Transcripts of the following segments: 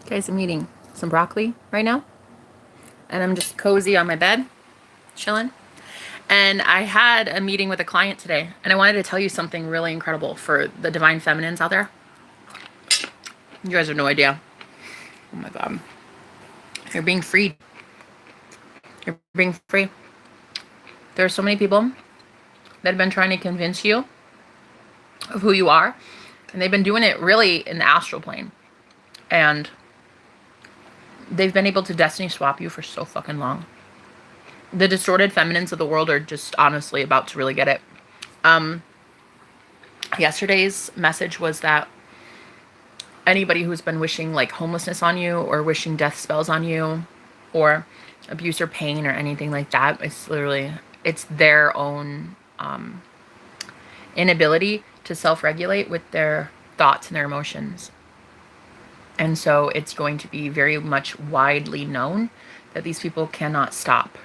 Guys, I'm eating some broccoli right now. And I'm just cozy on my bed, chilling. And I had a meeting with a client today. And I wanted to tell you something really incredible for the divine feminines out there. You guys have no idea. Oh my God. You're being freed. You're being free. There are so many people that have been trying to convince you of who you are. And they've been doing it really in the astral plane. And they've been able to destiny swap you for so fucking long. The distorted feminines of the world are just honestly about to really get it. Yesterday's message was that anybody who's been wishing like homelessness on you or wishing death spells on you or abuse or pain or anything like that, it's their own inability to self-regulate with their thoughts and their emotions. And so it's going to be very much widely known that these people cannot stop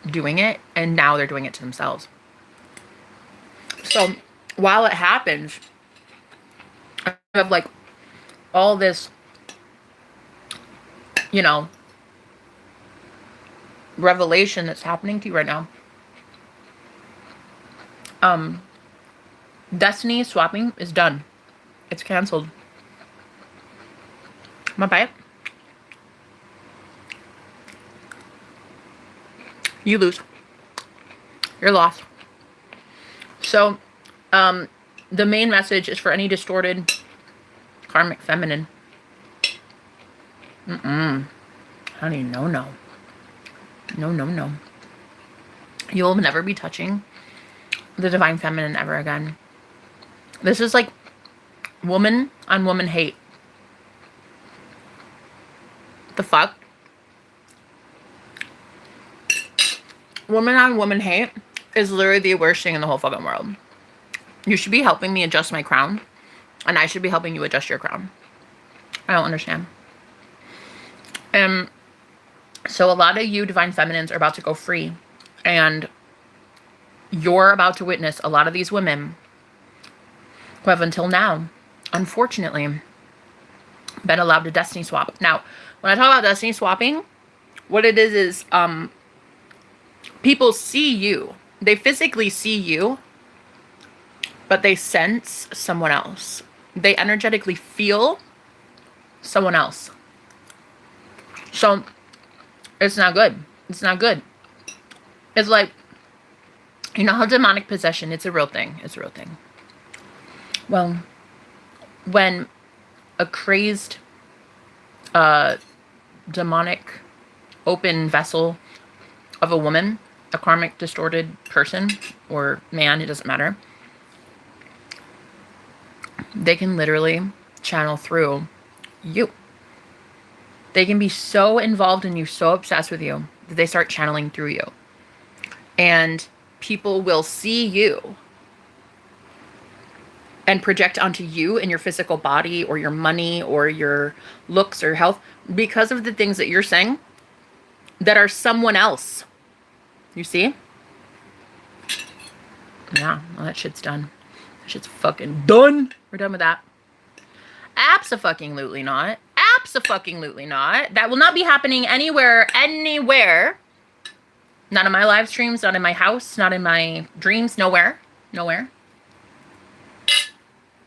doing it, and now they're doing it to themselves. So while it happens, I have like all this, revelation that's happening to you right now. Destiny swapping is done. It's canceled. My bad. You lose. You're lost. So, the main message is for any distorted karmic feminine. Honey, no. No. You'll never be touching the divine feminine ever again. This is like woman on woman hate. The fuck? Woman on woman hate is literally the worst thing in the whole fucking world. You should be helping me adjust my crown, and I should be helping you adjust your crown. I don't understand. So a lot of you divine feminines are about to go free, and you're about to witness a lot of these women who have until now, unfortunately, been allowed to destiny swap. Now, when I talk about destiny swapping, what it is people see you. They physically see you, but they sense someone else. They energetically feel someone else. So, it's not good. It's not good. It's like, you know how demonic possession, it's a real thing. It's a real thing. Well, when a crazed, demonic, open vessel of a woman, a karmic distorted person or man, it doesn't matter, they can literally channel through you. They can be so involved in you, so obsessed with you, that they start channeling through you. And people will see you and project onto you in your physical body or your money or your looks or health because of the things that you're saying that are someone else. You see? Yeah, well, that shit's done. That shit's fucking done. We're done with that. Abso-fucking-lutely not. Abso-fucking-lutely not. That will not be happening anywhere. Not in my live streams, not in my house, not in my dreams, nowhere.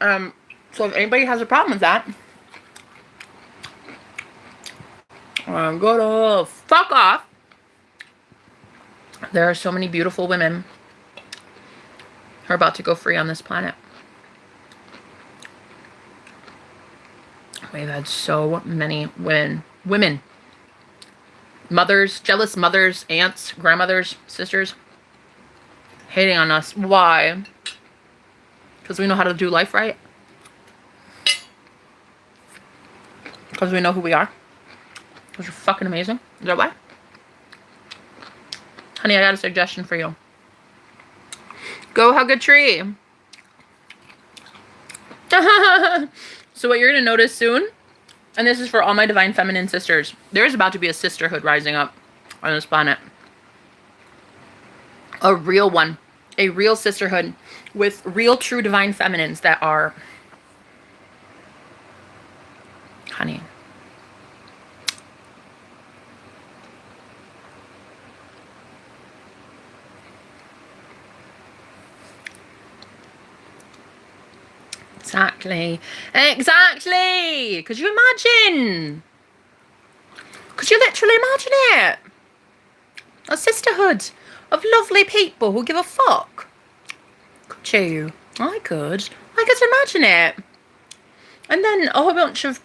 So if anybody has a problem with that, go to fuck off. There are so many beautiful women who are about to go free on this planet. We've had so many women, mothers, jealous mothers, aunts, grandmothers, sisters, hating on us. Why? Because we know how to do life right. Because we know who we are. Because we're fucking amazing. Is that why? Honey, I got a suggestion for you. Go hug a tree. So what you're going to notice soon, and this is for all my divine feminine sisters, there's about to be a sisterhood rising up on this planet. A real one. A real sisterhood with real true divine feminines that are, honey, Exactly. Exactly. Could you imagine? Could you literally imagine it? A sisterhood of lovely people who give a fuck. Could you? I could. I could imagine it. And then a whole bunch of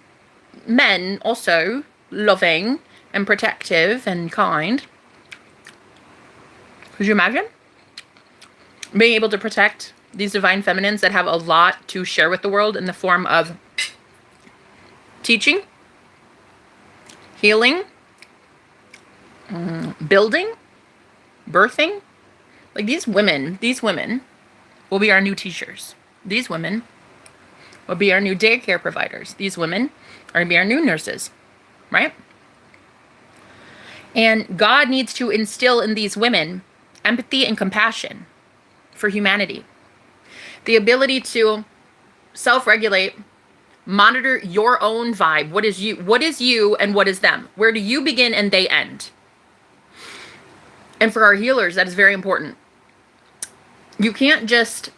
men also loving and protective and kind. Could you imagine being able to protect these divine feminines that have a lot to share with the world in the form of teaching, healing, building, birthing? Like these women will be our new teachers. These women will be our new daycare providers. These women are going to be our new nurses, right? And God needs to instill in these women empathy and compassion for humanity. The ability to self-regulate, monitor your own vibe. What is you and what is them? Where do you begin and they end? And for our healers, that is very important. You can't just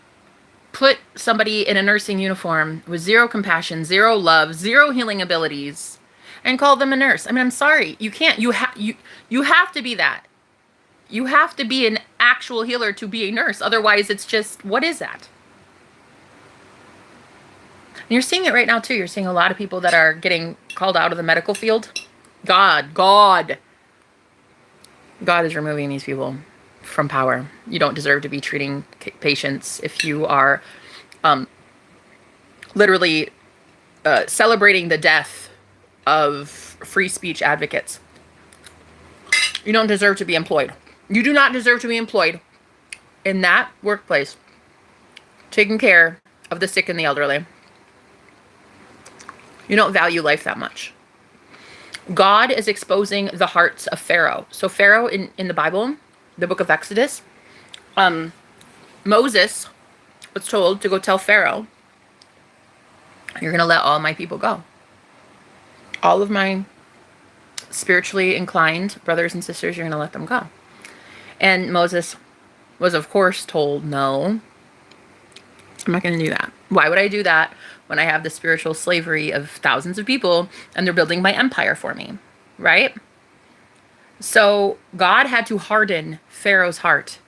put somebody in a nursing uniform with zero compassion, zero love, zero healing abilities and call them a nurse. I mean, I'm sorry. You can't. You have to be that. You have to be an actual healer to be a nurse. Otherwise, it's just, what is that? And you're seeing it right now, too. You're seeing a lot of people that are getting called out of the medical field. God is removing these people from power. You don't deserve to be treating patients if you are literally celebrating the death of free speech advocates. You don't deserve to be employed. You do not deserve to be employed in that workplace, taking care of the sick and the elderly. You don't value life that much. God is exposing the hearts of Pharaoh. So Pharaoh in the Bible, the book of Exodus, Moses was told to go tell Pharaoh, you're going to let all my people go. All of my spiritually inclined brothers and sisters, you're going to let them go. And Moses was, of course, told, no, I'm not going to do that. Why would I do that when I have the spiritual slavery of thousands of people and they're building my empire for me, right? So God had to harden Pharaoh's heart.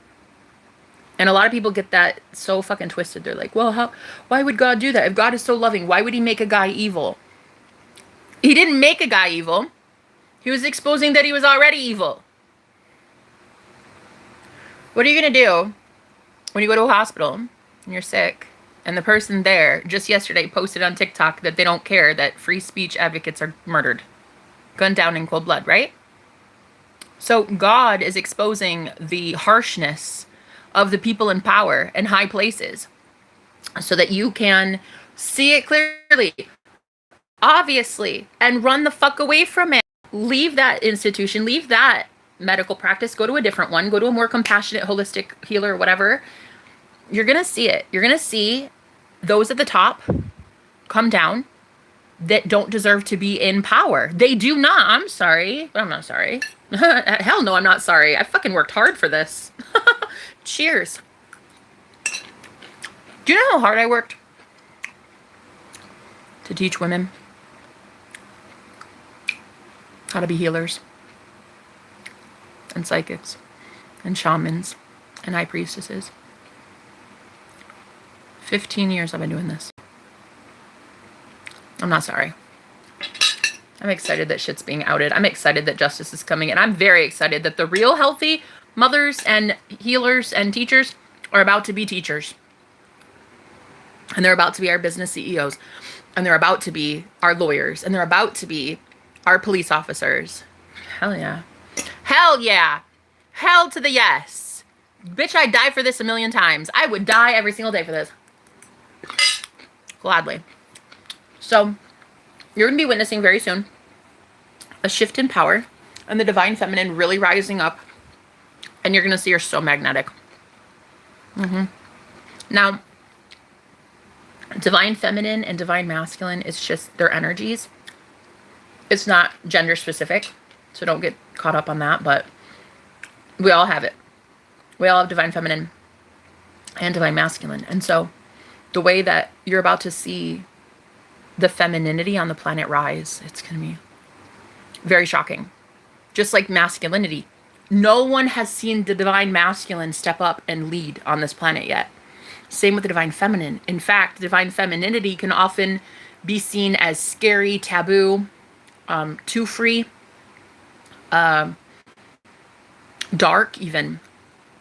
And a lot of people get that so fucking twisted. They're like, well, why would God do that? If God is so loving, why would he make a guy evil? He didn't make a guy evil. He was exposing that he was already evil. What are you going to do when you go to a hospital and you're sick and the person there just yesterday posted on TikTok that they don't care that free speech advocates are murdered, gunned down in cold blood, right? So God is exposing the harshness of the people in power and high places so that you can see it clearly, obviously, and run the fuck away from it. Leave that institution, leave that medical practice, go to a different one, go to a more compassionate, holistic healer, whatever. You're going to see it. You're going to see those at the top come down that don't deserve to be in power. They do not. I'm sorry, but I'm not sorry. Hell no, I'm not sorry. I fucking worked hard for this. Cheers. Do you know how hard I worked to teach women how to be healers and psychics and shamans and high priestesses? 15 years I've been doing this. I'm not sorry. I'm excited that shit's being outed. I'm excited that justice is coming. And I'm very excited that the real healthy mothers and healers and teachers are about to be teachers. And they're about to be our business CEOs. And they're about to be our lawyers. And they're about to be our police officers. Hell yeah. Hell yeah. Hell to the yes. Bitch, I'd die for this a million times. I would die every single day for this. Gladly. So, you're going to be witnessing very soon a shift in power and the divine feminine really rising up. And you're going to see her so magnetic. Now, divine feminine and divine masculine is just their energies. It's not gender specific. So don't get caught up on that. But we all have it. We all have divine feminine and divine masculine. And so The way that you're about to see the femininity on the planet rise, it's going to be very shocking. Just like masculinity. No one has seen the divine masculine step up and lead on this planet yet. Same with the divine feminine. In fact, divine femininity can often be seen as scary, taboo, too free, dark even,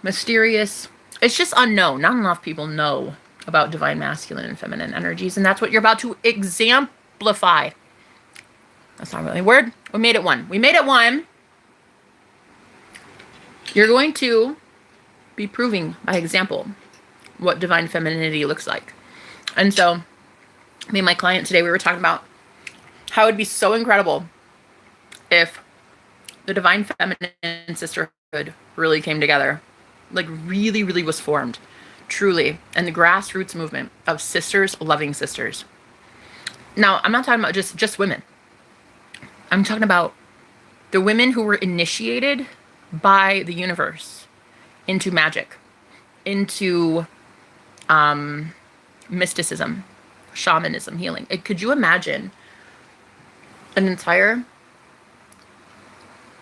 mysterious. It's just unknown. Not enough people know about divine masculine and feminine energies, and that's what you're about to exemplify. That's not really a word. We made it one. We made it one. You're going to be proving by example what divine femininity looks like. And so, me and my client today, we were talking about how it would be so incredible if the divine feminine sisterhood really came together. Like really, really was formed. Truly. And the grassroots movement of sisters loving sisters. Now, I'm not talking about just women. I'm talking about the women who were initiated by the universe into magic, into mysticism, shamanism, healing. Could you imagine an entire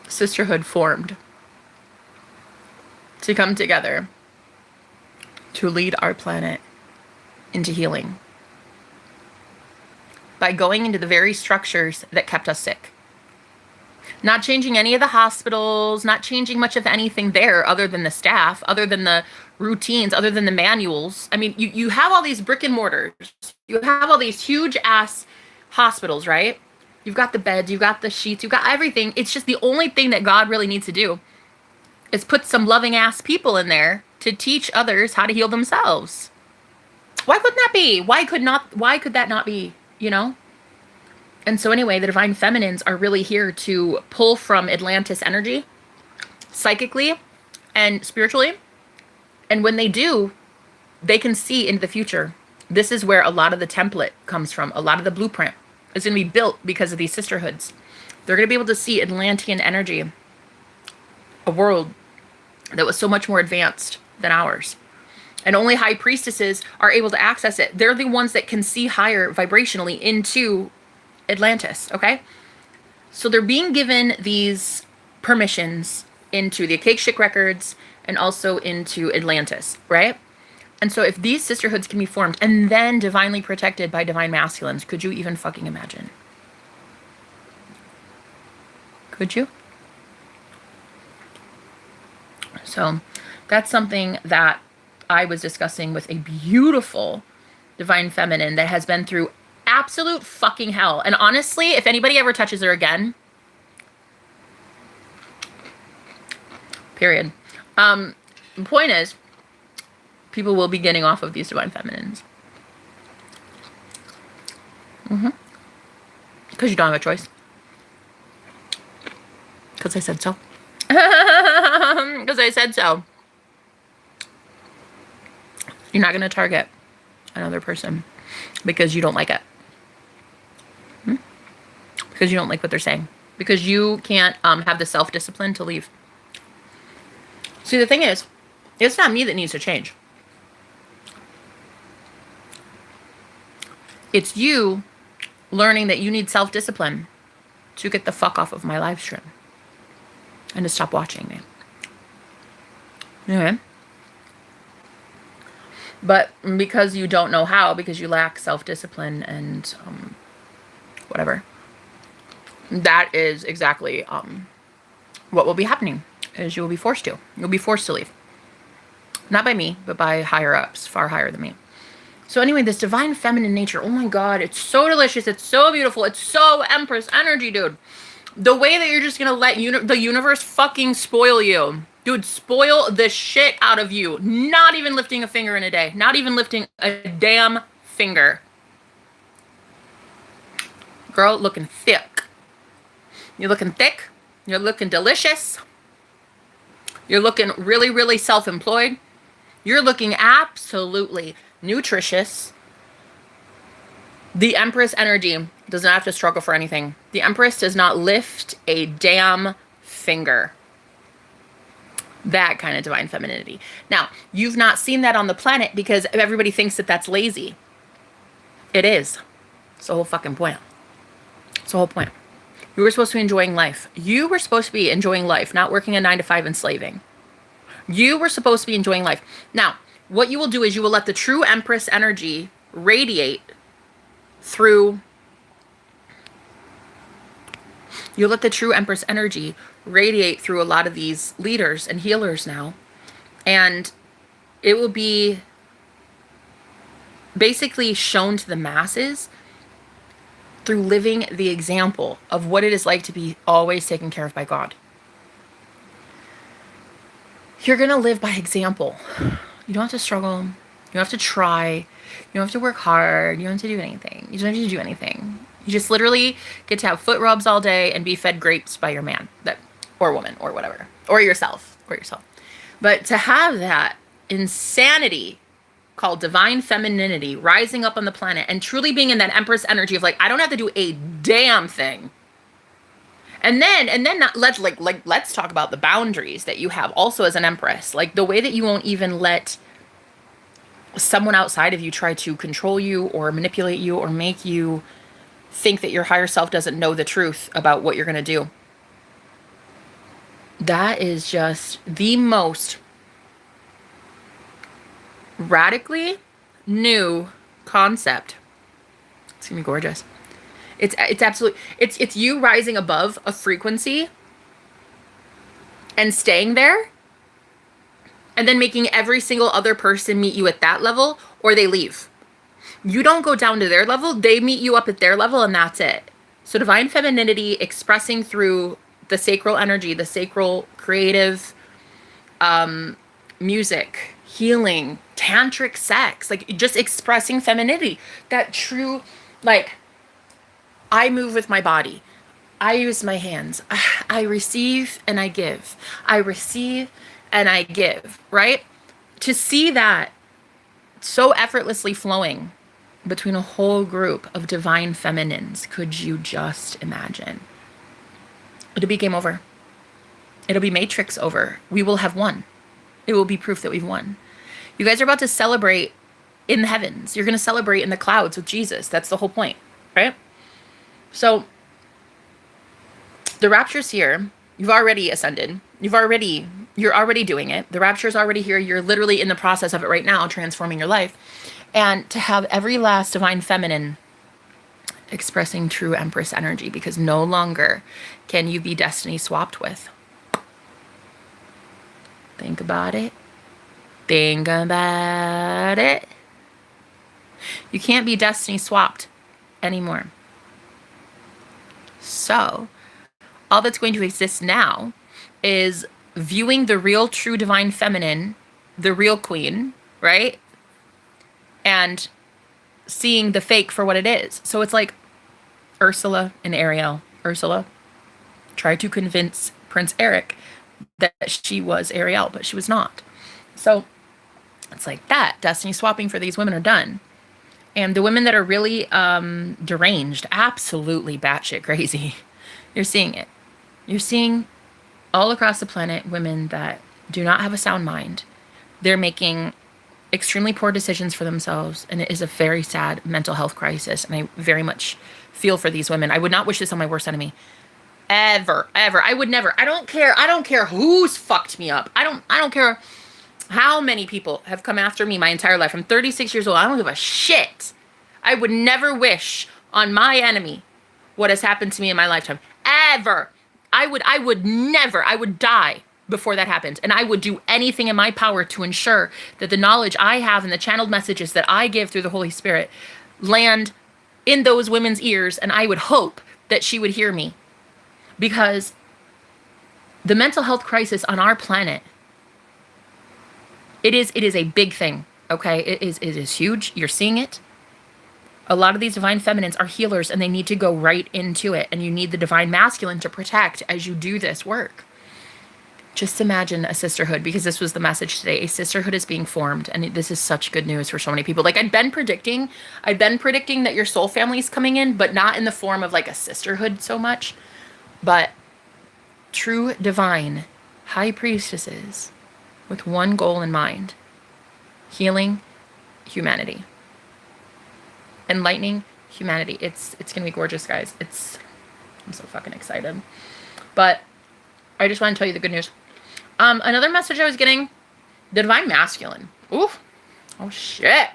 sisterhood formed to come together to lead our planet into healing by going into the very structures that kept us sick? Not changing any of the hospitals, not changing much of anything there other than the staff, other than the routines, other than the manuals. I mean, you have all these brick and mortars. You have all these huge ass hospitals, right? You've got the beds, you've got the sheets, you've got everything. It's just the only thing that God really needs to do is put some loving ass people in there to teach others how to heal themselves. Why couldn't that be? Why could that not be, you know? And so anyway, the divine feminines are really here to pull from Atlantis energy, psychically and spiritually. And when they do, they can see into the future. This is where a lot of the template comes from. A lot of the blueprint is going to be built because of these sisterhoods. They're going to be able to see Atlantean energy, a world that was so much more advanced than ours. And only high priestesses are able to access it. They're the ones that can see higher vibrationally into Atlantis, okay? So they're being given these permissions into the Akashic records and also into Atlantis, right? And so if these sisterhoods can be formed and then divinely protected by divine masculines, could you even fucking imagine? Could you? So that's something that I was discussing with a beautiful divine feminine that has been through absolute fucking hell. And honestly, if anybody ever touches her again, period. The point is, people will be getting off of these divine feminines. Because you don't have a choice. Because I said so. Because I said so. You're not going to target another person because you don't like it. Because you don't like what they're saying. Because you can't have the self-discipline to leave. See, the thing is, it's not me that needs to change. It's you learning that you need self-discipline to get the fuck off of my live stream. And to stop watching me. Okay? But because you don't know how, because you lack self-discipline and whatever, that is exactly what will be happening, is you will be forced to. You'll be forced to leave. Not by me, but by higher ups, far higher than me. So anyway, this divine feminine nature, oh my God, it's so delicious. It's so beautiful. It's so Empress energy, dude. The way that you're just going to let the universe fucking spoil you. Dude, spoil the shit out of you. Not even lifting a finger in a day. Not even lifting a damn finger. Girl, looking thick. You're looking thick. You're looking delicious. You're looking really, really self-employed. You're looking absolutely nutritious. The Empress energy does not have to struggle for anything. The Empress does not lift a damn finger. That kind of divine femininity. Now, you've not seen that on the planet because everybody thinks that that's lazy. It is. It's the whole fucking point. It's the whole point. You were supposed to be enjoying life. You were supposed to be enjoying life, not working a 9-to-5 and slaving. You were supposed to be enjoying life. Now, what you will do is you will let the true Empress energy radiate through. You'll let the true Empress energy radiate through a lot of these leaders and healers now. And it will be basically shown to the masses through living the example of what it is like to be always taken care of by God. You're going to live by example. You don't have to struggle. You don't have to try. You don't have to work hard. You don't have to do anything. You don't have to do anything. You just literally get to have foot rubs all day and be fed grapes by your man, or woman, or whatever, or yourself. But to have that insanity called divine femininity rising up on the planet and truly being in that Empress energy of like, I don't have to do a damn thing. And then let's talk about the boundaries that you have also as an Empress, like the way that you won't even let someone outside of you try to control you or manipulate you or make you think that your higher self doesn't know the truth about what you're going to do. That is just the most radically new concept. It's gonna be gorgeous. It's absolutely, it's you rising above a frequency and staying there and then making every single other person meet you at that level or they leave. You don't go down to their level, they meet you up at their level and that's it. So divine femininity expressing through the sacral energy, the sacral creative music, healing, tantric sex, like just expressing femininity, that true, like, I move with my body. I use my hands. I receive and I give. I receive and I give, right? To see that so effortlessly flowing between a whole group of divine feminines, could you just imagine? It'll be game over. It'll be Matrix over. We will have won. It will be proof that we've won. You guys are about to celebrate in the heavens. You're going to celebrate in the clouds with Jesus. That's the whole point, right? So the rapture's here. You've already ascended. You're already doing it. The rapture's already here. You're literally in the process of it right now, transforming your life. And to have every last divine feminine expressing true Empress energy, because no longer can you be destiny swapped with. Think about it. Think about it. You can't be destiny swapped anymore. So, all that's going to exist now is viewing the real, true, divine feminine, the real queen, right? And seeing the fake for what it is. So it's like Ursula and Ariel. Ursula tried to convince Prince Eric that she was Ariel, but she was not. So it's like that. Destiny swapping for these women are done. And the women that are really deranged, absolutely batshit crazy, you're seeing it. You're seeing all across the planet women that do not have a sound mind. They're making extremely poor decisions for themselves, and it is a very sad mental health crisis. And I very much feel for these women. I would not wish this on my worst enemy. Ever. I would never. I don't care who's fucked me up. I don't care how many people have come after me my entire life. I'm 36 years old. I don't give a shit. I would never wish on my enemy what has happened to me in my lifetime. Ever. I would die before that happened. And I would do anything in my power to ensure that the knowledge I have and the channeled messages that I give through the Holy Spirit land in those women's ears. And I would hope that she would hear me. Because the mental health crisis on our planet, it is a big thing, okay? It is huge. You're seeing it. A lot of these divine feminines are healers, and they need to go right into it. And you need the divine masculine to protect as you do this work. Just imagine a sisterhood, because this was the message today. A sisterhood is being formed, and this is such good news for so many people. Like I've been predicting that your soul family is coming in, but not in the form of like a sisterhood so much, but true divine high priestesses with one goal in mind: healing humanity, enlightening humanity. It's gonna be gorgeous, guys. I'm so fucking excited. But I just want to tell you the good news. Another message I was getting: the divine masculine. Oof. Oh shit.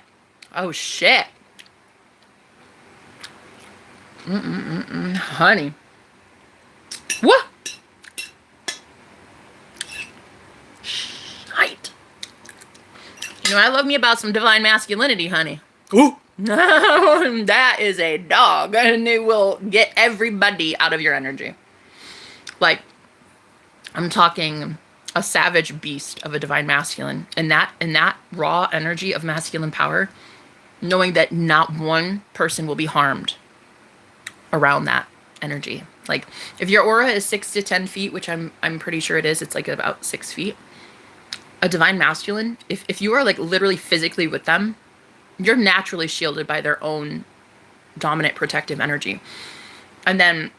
Oh shit. Honey. What? Shite. You know, I love me about some divine masculinity, honey. Ooh. That is a dog, and it will get everybody out of your energy. Like, I'm talking a savage beast of a divine masculine, and that raw energy of masculine power, knowing that not one person will be harmed around that energy. Like, if your aura is 6 to 10 feet, which I'm pretty sure it is, it's like about 6 feet. A divine masculine, if you are like literally physically with them, you're naturally shielded by their own dominant protective energy. And then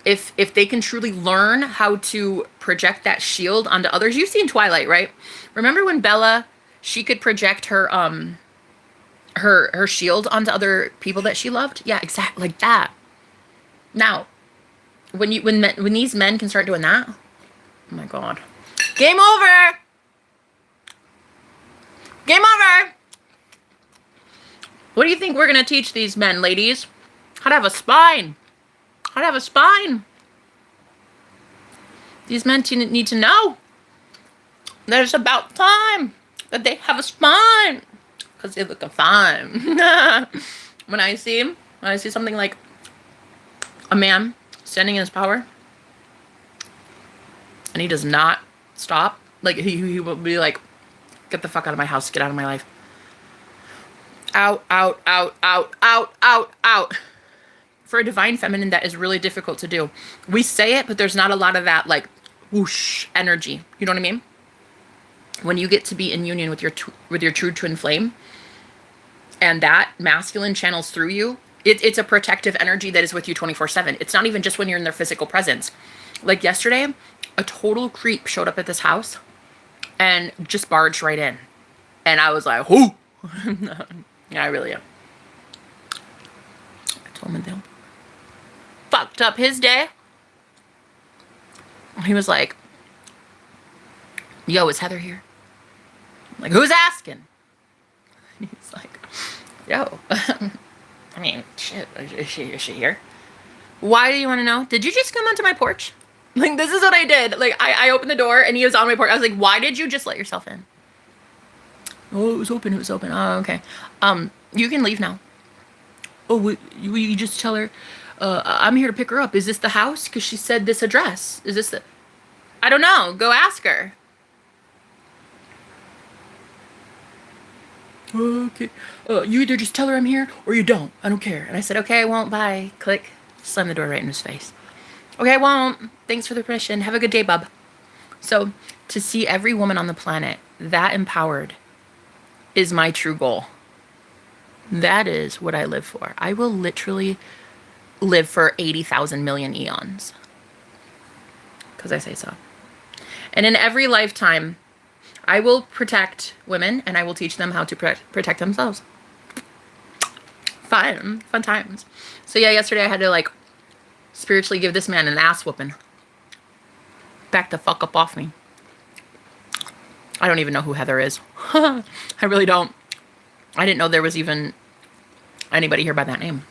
if they can truly learn how to project that shield onto others, you've seen Twilight, right? Remember when Bella, she could project her her shield onto other people that she loved? Yeah, exactly like that. Now, when these men can start doing that, oh my god. Game over. Game over. What do you think we're going to teach these men, ladies? How to have a spine. How to have a spine. These men need to know that it's about time that they have a spine. Because they're looking fine. When I see something like a man standing in his power, and he does not stop, like he will be like, get the fuck out of my house, get out of my life. Out, out, out, out, out, out, out. For a divine feminine, that is really difficult to do. We say it, but there's not a lot of that like whoosh energy. You know what I mean? When you get to be in union with your true twin flame, and that masculine channels through you, it's a protective energy that is with you 24/7. It's not even just when you're in their physical presence. Like yesterday, a total creep showed up at this house and just barged right in. And I was like, whoo! Yeah, I really am. I told him they fucked up his day. He was like, yo, is Heather here? I'm like, who's asking? He's like, yo. I mean, shit, is she here? Why do you want to know? Did you just come onto my porch? Like, this is what I did. Like, I opened the door and he was on my porch. I was like, why did you just let yourself in? Oh, it was open. It was open. Oh, okay. You can leave now. Oh, you just tell her, I'm here to pick her up. Is this the house? Because she said this address. Is this the... I don't know. Go ask her. Okay. You either just tell her I'm here or you don't. I don't care. And I said, okay, I won't. Bye. Click. Slam the door right in his face. Okay, I won't. Thanks for the permission. Have a good day, bub. So, to see every woman on the planet that empowered is my true goal. That is what I live for. I will literally live for 80,000 million eons. Because I say so. And in every lifetime, I will protect women and I will teach them how to protect themselves. Fun times. So yeah, yesterday I had to like spiritually give this man an ass whooping. Back the fuck up off me. I don't even know who Heather is. I really don't. I didn't know there was even anybody here by that name.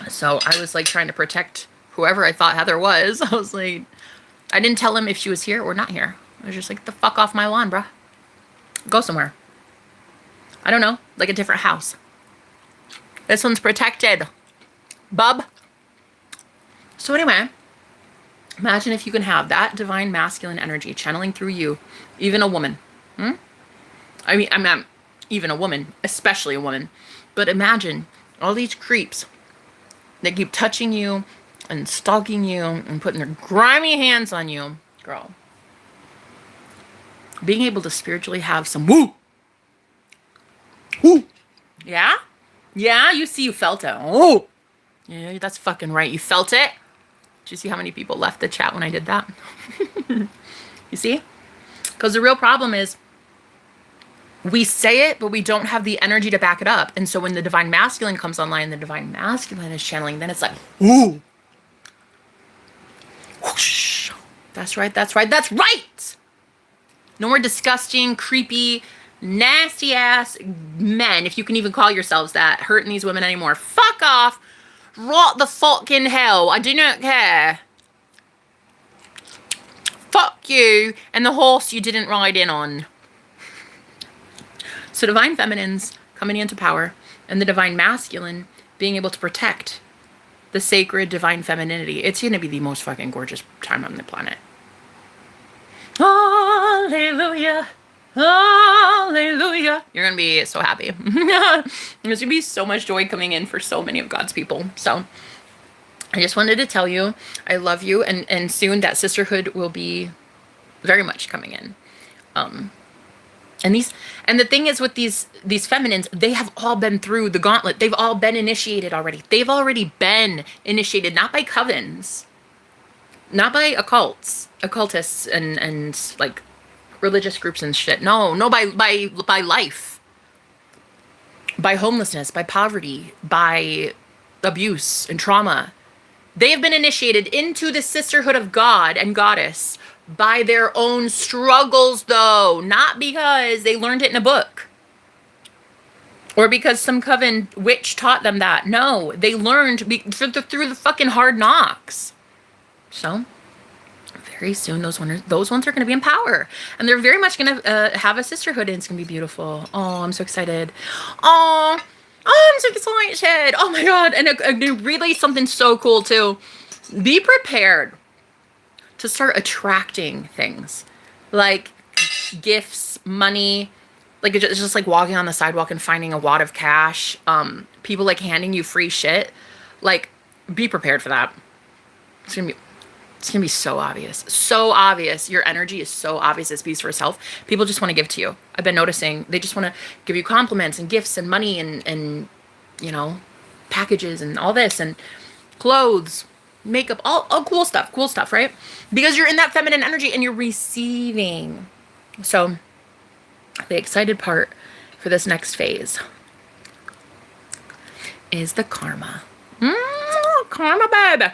So I was like trying to protect whoever I thought Heather was. I was like, I didn't tell him if she was here or not here. I was just like, get the fuck off my lawn, bruh. Go somewhere. I don't know, like a different house. This one's protected. Bub. So anyway, imagine if you can have that divine masculine energy channeling through you, even a woman. I mean, I'm not even a woman, especially a woman. But imagine all these creeps that keep touching you and stalking you and putting their grimy hands on you. Girl. Being able to spiritually have some woo. Woo. Yeah? Yeah, you see you felt it. Oh. Yeah, that's fucking right. You felt it? Did you see how many people left the chat when I did that? You see? Because the real problem is we say it, but we don't have the energy to back it up. And so when the divine masculine comes online, the divine masculine is channeling, then it's like, ooh, whoosh. That's right, that's right, that's right. No more disgusting, creepy, nasty ass men, if you can even call yourselves that, hurting these women anymore. Fuck off. Rot the fucking hell. I do not care. Fuck you and the horse you didn't ride in on. So divine feminines coming into power and the divine masculine being able to protect the sacred divine femininity. It's going to be the most fucking gorgeous time on the planet. Hallelujah. Hallelujah. You're going to be so happy. There's going to be so much joy coming in for so many of God's people. So I just wanted to tell you, I love you. And soon that sisterhood will be very much coming in. And the thing is with these feminines, they have all been through the gauntlet. They've all been initiated already. They've already been initiated, not by covens, not by occultists and like religious groups and shit. No, by life, by homelessness, by poverty, by abuse and trauma. They have been initiated into the sisterhood of God and goddess by their own struggles, though, not because they learned it in a book or because some coven witch taught them that. No, they learned through the fucking hard knocks. So very soon those ones are going to be in power, and they're very much going to have a sisterhood, and it's going to be beautiful. Oh, I'm so excited. Oh, I'm so excited. Oh my God. And really something so cool too. Be prepared to start attracting things like gifts, money, like it's just like walking on the sidewalk and finding a wad of cash. People like handing you free shit. Like, be prepared for that. It's gonna be so obvious. So obvious. Your energy is so obvious. It speaks for itself. People just want to give to you. I've been noticing they just want to give you compliments and gifts and money and you know, packages and all this and clothes, makeup, all cool stuff, right? Because you're in that feminine energy and you're receiving. So the excited part for this next phase is the karma. Karma, babe.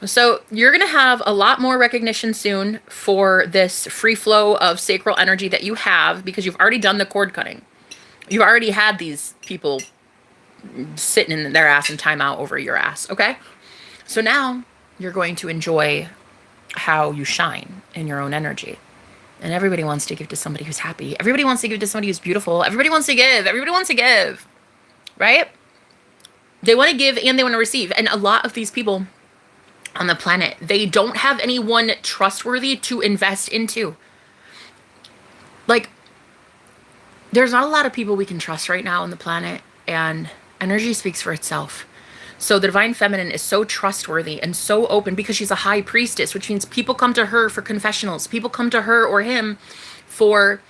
So you're going to have a lot more recognition soon for this free flow of sacral energy that you have because you've already done the cord cutting. You already had these people sitting in their ass and time out over your ass, okay? So now you're going to enjoy how you shine in your own energy. And everybody wants to give to somebody who's happy. Everybody wants to give to somebody who's beautiful. Everybody wants to give. Everybody wants to give, right? They want to give and they want to receive. And a lot of these people on the planet, they don't have anyone trustworthy to invest into. Like, there's not a lot of people we can trust right now on the planet, and energy speaks for itself. So the divine feminine is so trustworthy and so open because she's a high priestess, which means people come to her for confessionals. People come to her or him for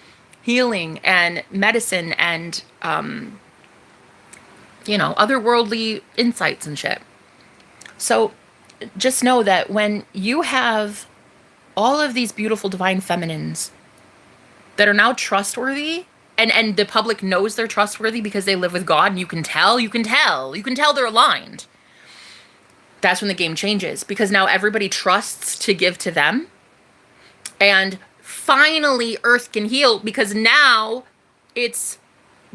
healing and medicine and, you know, otherworldly insights and shit. So just know that when you have all of these beautiful divine feminines that are now trustworthy, and the public knows they're trustworthy because they live with God, and you can tell they're aligned. That's when the game changes, because now everybody trusts to give to them. And finally Earth can heal, because now it's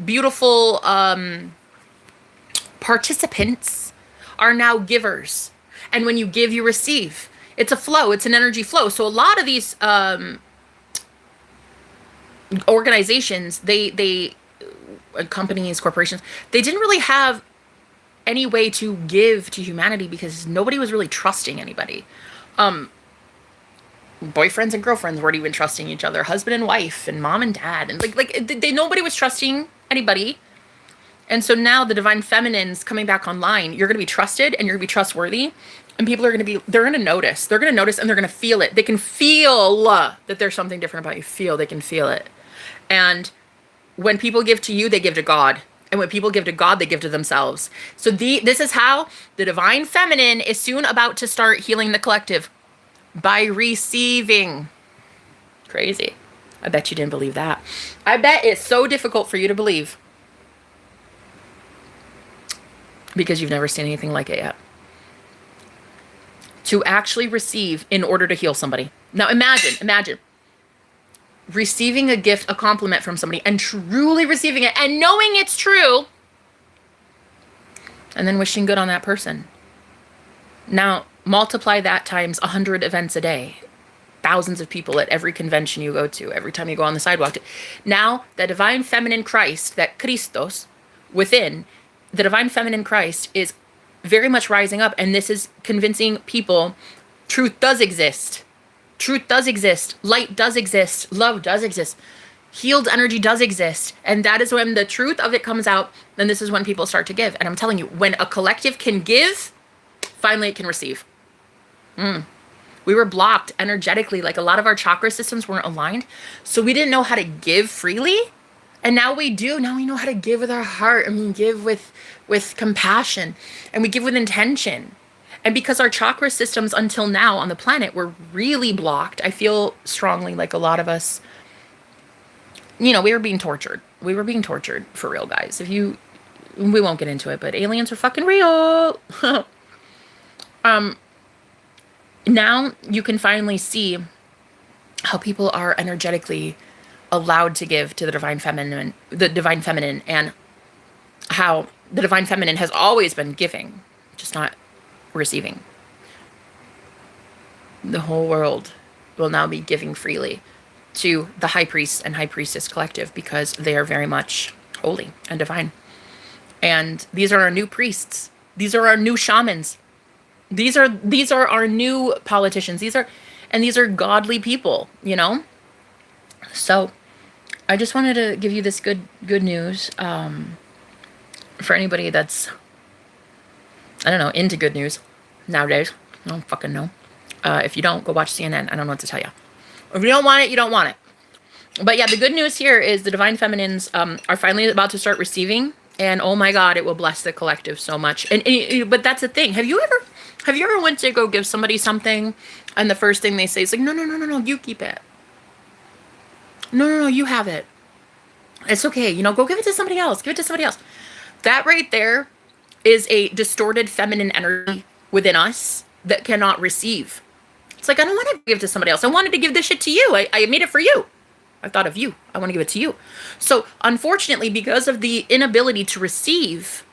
beautiful participants are now givers. And when you give, you receive. It's a flow. It's an energy flow. So a lot of these organizations, they companies, corporations, they didn't really have any way to give to humanity because nobody was really trusting anybody. Boyfriends and girlfriends weren't even trusting each other. Husband and wife and mom and dad. And nobody was trusting anybody. And so now the divine feminines coming back online, you're going to be trusted and you're going to be trustworthy. And people are going to be, they're going to notice. They're going to notice and they're going to feel it. They can feel that there's something different about you. They can feel it. And when people give to you, they give to God. And when people give to God, they give to themselves. So this is how the divine feminine is soon about to start healing the collective. By receiving. crazy. I bet you didn't believe that. I bet it's so difficult for you to believe because you've never seen anything like it yet. To actually receive in order to heal somebody. Now imagine receiving a gift, a compliment from somebody, and truly receiving it and knowing it's true, and then wishing good on that person. Now multiply that times 100 events a day. Thousands of people at every convention you go to, every time you go on the sidewalk. Now, the divine feminine Christ, that Christos within, the divine feminine Christ is very much rising up, and this is convincing people truth does exist. Truth does exist. Light does exist. Love does exist. Healed energy does exist. And that is when the truth of it comes out, then this is when people start to give. And I'm telling you, when a collective can give, finally it can receive. We were blocked energetically. Like a lot of our chakra systems weren't aligned. So we didn't know how to give freely. And now we do. Now we know how to give with our heart, and we give with compassion, and we give with intention. And because our chakra systems until now on the planet were really blocked, I feel strongly like a lot of us, we were being tortured. We were being tortured for real, guys. We won't get into it, but aliens are fucking real. Now you can finally see how people are energetically allowed to give to the divine feminine, and how the divine feminine has always been giving, just not receiving. The whole world will now be giving freely to the high priest and high priestess collective because they are very much holy and divine. And these are our new priests. These are our new shamans. These are our new politicians. These are godly people, So I just wanted to give you this good news for anybody that's, I don't know, into good news nowadays. I don't fucking know. If you don't, go watch CNN. I don't know what to tell you. If you don't want it, you don't want it. But yeah, the good news here is the divine feminines are finally about to start receiving, and oh my God, it will bless the collective so much. But that's the thing. Have you ever went to go give somebody something, and the first thing they say is like, no, you keep it. No, you have it. It's okay. Go give it to somebody else. Give it to somebody else. That right there is a distorted feminine energy within us that cannot receive. It's like, I don't want to give it to somebody else. I wanted to give this shit to you. I made it for you. I thought of you. I want to give it to you. So unfortunately, because of the inability to receive,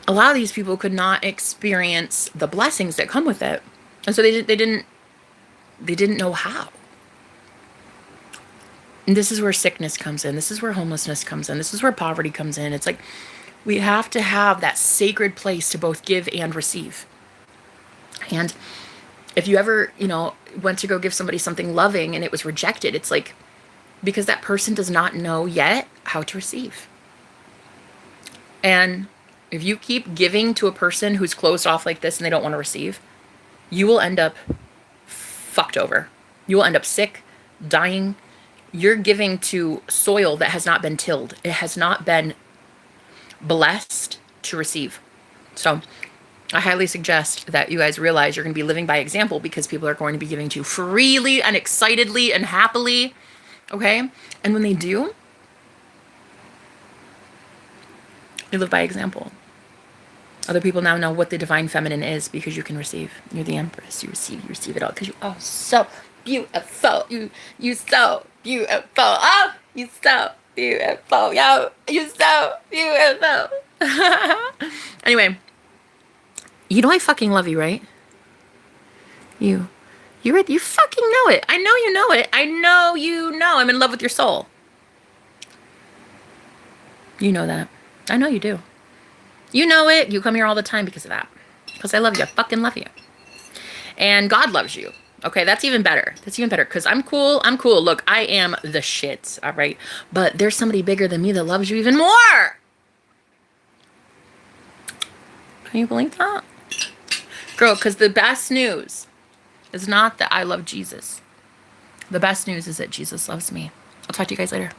a lot of these people could not experience the blessings that come with it. And so they didn't know how. And this is where sickness comes in. This is where homelessness comes in. This is where poverty comes in. It's like we have to have that sacred place to both give and receive. And if you ever, went to go give somebody something loving and it was rejected, it's like because that person does not know yet how to receive. And if you keep giving to a person who's closed off like this and they don't want to receive, you will end up fucked over. You will end up sick, dying. You're giving to soil that has not been tilled. It has not been blessed to receive. So I highly suggest that you guys realize you're going to be living by example, because people are going to be giving to you freely and excitedly and happily. Okay? And when they do, you live by example. Other people now know what the divine feminine is because you can receive. You're the empress. You receive it all because you are so beautiful. You so beautiful. Oh, you so beautiful. Yo, you so beautiful. Anyway, I fucking love you, right? You fucking know it. I know you know it. I know you know I'm in love with your soul. You know that. I know you do. You know it. You come here all the time because of that. Because I love you. I fucking love you. And God loves you. Okay, that's even better. That's even better because I'm cool. Look, I am the shit, all right? But there's somebody bigger than me that loves you even more. Can you believe that? Girl, because the best news is not that I love Jesus. The best news is that Jesus loves me. I'll talk to you guys later.